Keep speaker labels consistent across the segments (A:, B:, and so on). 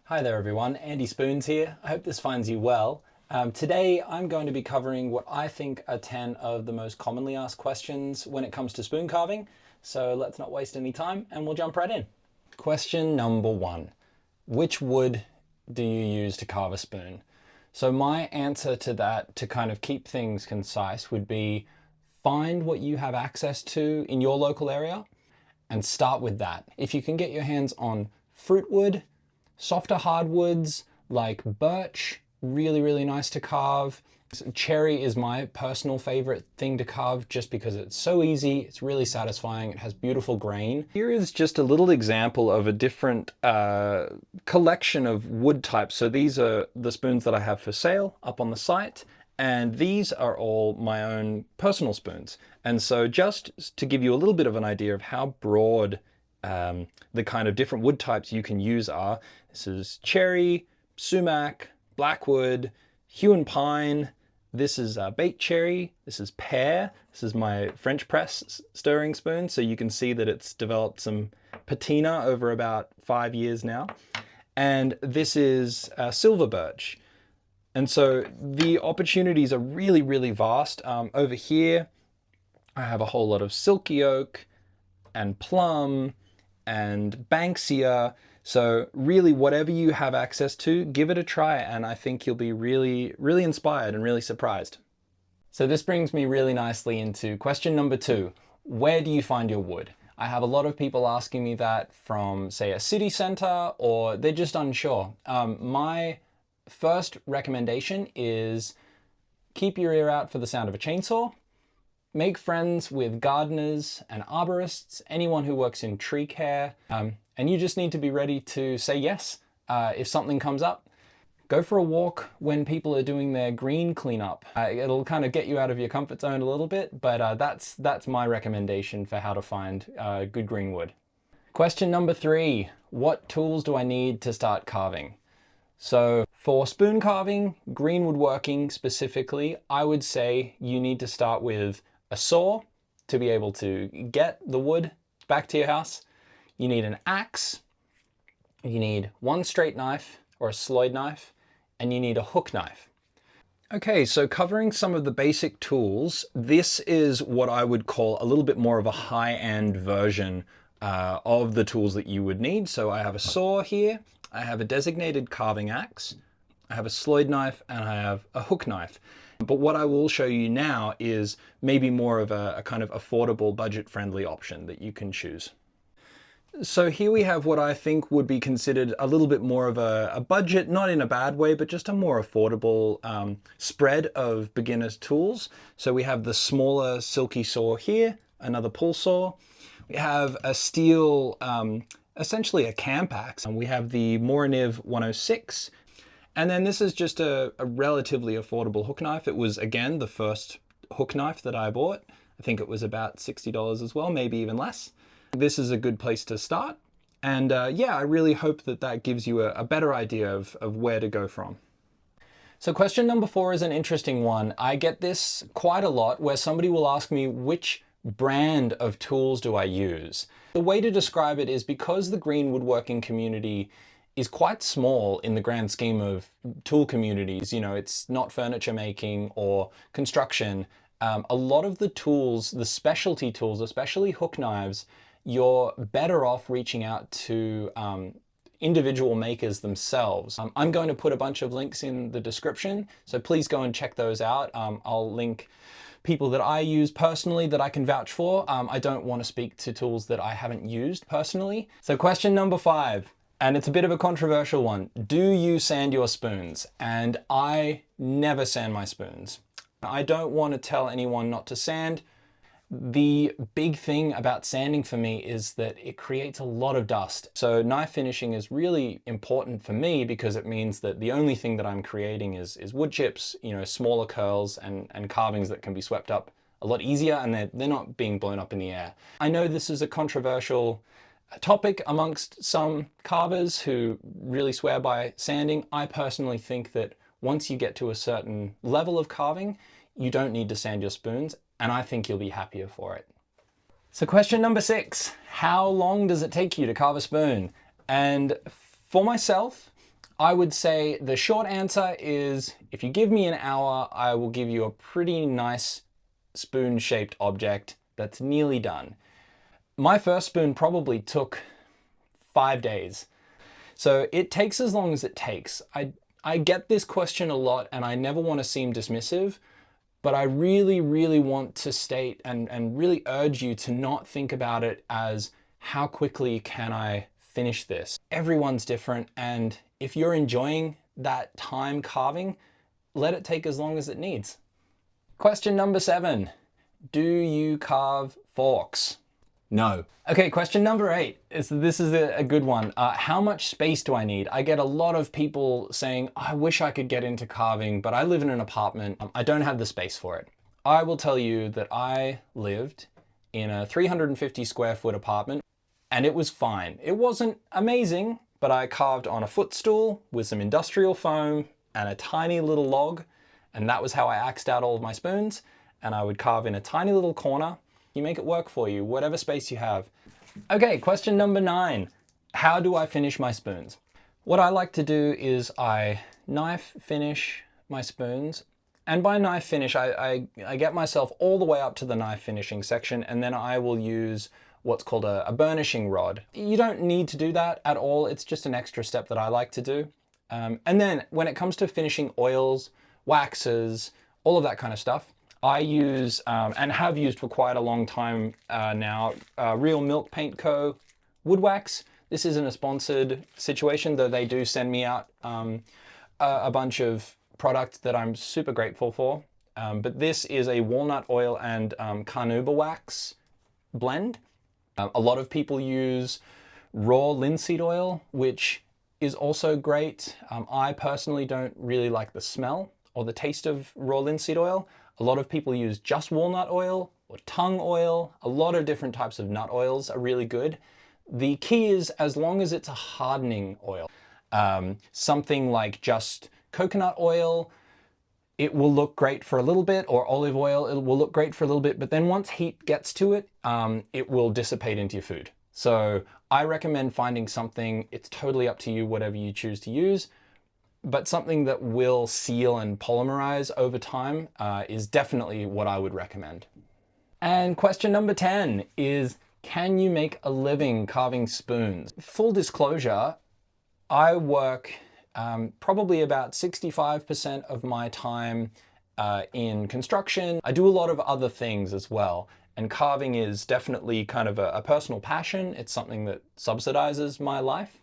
A: Hi there everyone, Andy Spoons here. I hope this finds you well. Today I'm going to be covering what I think are 10 of the most commonly asked questions when it comes to spoon carving. So let's not waste any time and we'll jump right in. Question number 1. Which wood do you use to carve a spoon? So my answer to that, to kind of keep things concise, would be find what you have access to in your local area and start with that. If you can get your hands on fruit wood, softer hardwoods like birch, really nice to carve. Cherry is my personal favorite thing to carve just because it's so easy, it's really satisfying, it has beautiful grain. Here is just a little example of a different collection of wood types. So these are the spoons that I have for sale up on the site, and these are all my own personal spoons. And so just to give you a little bit of an idea of how broad the kind of different wood types you can use are, this is cherry, sumac, blackwood, Huon pine, this is baked cherry, this is pear, this is my French press stirring spoon, so you can see that it's developed some patina over about 5 years now. And this is silver birch. And so the opportunities are really vast. Over here, I have a whole lot of silky oak and plum and banksia. So really whatever you have access to, give it a try, and I think you'll be really inspired and really surprised. So this brings me really nicely into question number 2. Where do you find your wood? I have a lot of people asking me that from, say, a city center, or they're just unsure. My first recommendation is keep your ear out for the sound of a chainsaw. Make friends with gardeners and arborists, anyone who works in tree care, and you just need to be ready to say yes if something comes up. Go for a walk when people are doing their green cleanup. It'll kind of get you out of your comfort zone a little bit, but that's my recommendation for how to find good green wood. Question number 3, what tools do I need to start carving? So for spoon carving, green woodworking specifically, I would say you need to start with a saw to be able to get the wood back to your house. You need an axe, you need one straight knife or a sloyd knife, and you need a hook knife. Okay, so covering some of the basic tools, this is what I would call a little bit more of a high-end version of the tools that you would need. So I have a saw here, I have a designated carving axe, I have a sloyd knife, and I have a hook knife. But what I will show you now is maybe more of a kind of affordable, budget-friendly option that you can choose. So here we have what I think would be considered a little bit more of a budget, not in a bad way, but just a more affordable spread of beginner's tools. So we have the smaller silky saw here, another pull saw. We have a steel, essentially a camp axe, and we have the Moriniv 106. And then this is just a relatively affordable hook knife. It was, again, the first hook knife that I bought. I think it was about $60 as well, maybe even less. This is a good place to start. And yeah, I really hope that that gives you a better idea of where to go from. So question number 4 is an interesting one. I get this quite a lot where somebody will ask me, which brand of tools do I use? The way to describe it is, because the green woodworking community is quite small in the grand scheme of tool communities, you know, it's not furniture making or construction. A lot of the tools, the specialty tools, especially hook knives, you're better off reaching out to individual makers themselves. I'm going to put a bunch of links in the description, so please go and check those out. I'll link people that I use personally that I can vouch for. I don't want to speak to tools that I haven't used personally. So question number 5. And it's a bit of a controversial one. Do you sand your spoons? And I never sand my spoons. I don't want to tell anyone not to sand. The big thing about sanding for me is that it creates a lot of dust. So knife finishing is really important for me because it means that the only thing that I'm creating is wood chips, you know, smaller curls and carvings that can be swept up a lot easier, and they're not being blown up in the air. I know this is a controversial topic amongst some carvers who really swear by sanding. I personally think that once you get to a certain level of carving, you don't need to sand your spoons, and I think you'll be happier for it. So question number 6, how long does it take you to carve a spoon? And for myself, I would say the short answer is if you give me an hour, I will give you a pretty nice spoon-shaped object that's nearly done. My first spoon probably took 5 days. So it takes as long as it takes. I get this question a lot and I never want to seem dismissive, but I really, really want to state and really urge you to not think about it as how quickly can I finish this? Everyone's different, and if you're enjoying that time carving, let it take as long as it needs. Question number 7, do you carve forks? No. Okay, question number 8. This is a good one. How much space do I need? I get a lot of people saying, I wish I could get into carving, but I live in an apartment. I don't have the space for it. I will tell you that I lived in a 350 square foot apartment and it was fine. It wasn't amazing, but I carved on a footstool with some industrial foam and a tiny little log, and that was how I axed out all of my spoons. And I would carve in a tiny little corner. You make it work for you, whatever space you have. Okay, question number 9. How do I finish my spoons? What I like to do is I knife finish my spoons. And by knife finish, I get myself all the way up to the knife finishing section, and then I will use what's called a burnishing rod. You don't need to do that at all. It's just an extra step that I like to do. And then when it comes to finishing oils, waxes, all of that kind of stuff, I use, and have used for quite a long time now, Real Milk Paint Co. wood wax. This isn't a sponsored situation, though they do send me out a bunch of product that I'm super grateful for. But this is a walnut oil and carnauba wax blend. A lot of people use raw linseed oil, which is also great. I personally don't really like the smell or the taste of raw linseed oil. A lot of people use just walnut oil or tung oil. A lot of different types of nut oils are really good. The key is as long as it's a hardening oil. Something like just coconut oil, it will look great for a little bit, or olive oil, it will look great for a little bit, but then once heat gets to it, it will dissipate into your food. So I recommend finding something, it's totally up to you, whatever you choose to use, but something that will seal and polymerize over time is definitely what I would recommend. And question number 10 is, can you make a living carving spoons? Full disclosure, I work probably about 65% of my time in construction. I do a lot of other things as well. And carving is definitely kind of a personal passion. It's something that subsidizes my life.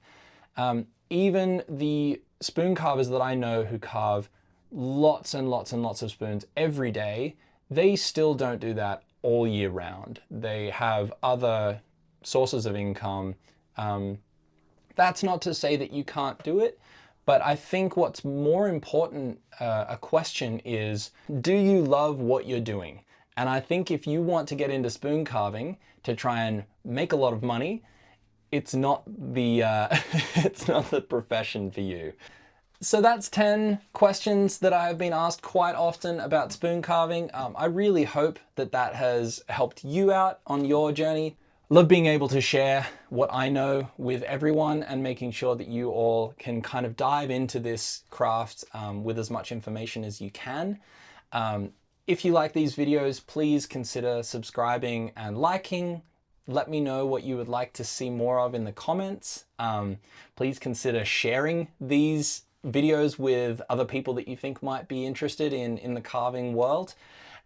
A: Even the spoon carvers that I know who carve lots and lots and lots of spoons every day, they still don't do that all year round. They have other sources of income. That's not to say that you can't do it, but I think what's more important, a question is, do you love what you're doing? And I think if you want to get into spoon carving to try and make a lot of money, it's not the it's not the profession for you. So that's 10 questions that I have been asked quite often about spoon carving. I really hope that that has helped you out on your journey. Love being able to share what I know with everyone and making sure that you all can kind of dive into this craft with as much information as you can. If you like these videos, please consider subscribing and liking. Let me know what you would like to see more of in the comments. Please consider sharing these videos with other people that you think might be interested in the carving world.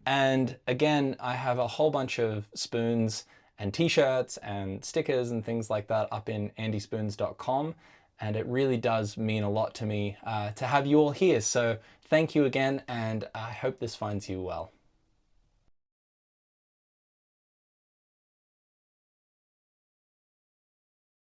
A: And again, I have a whole bunch of spoons and t-shirts and stickers and things like that up in andyspoons.com. And it really does mean a lot to me to have you all here. So thank you again, and I hope this finds you well.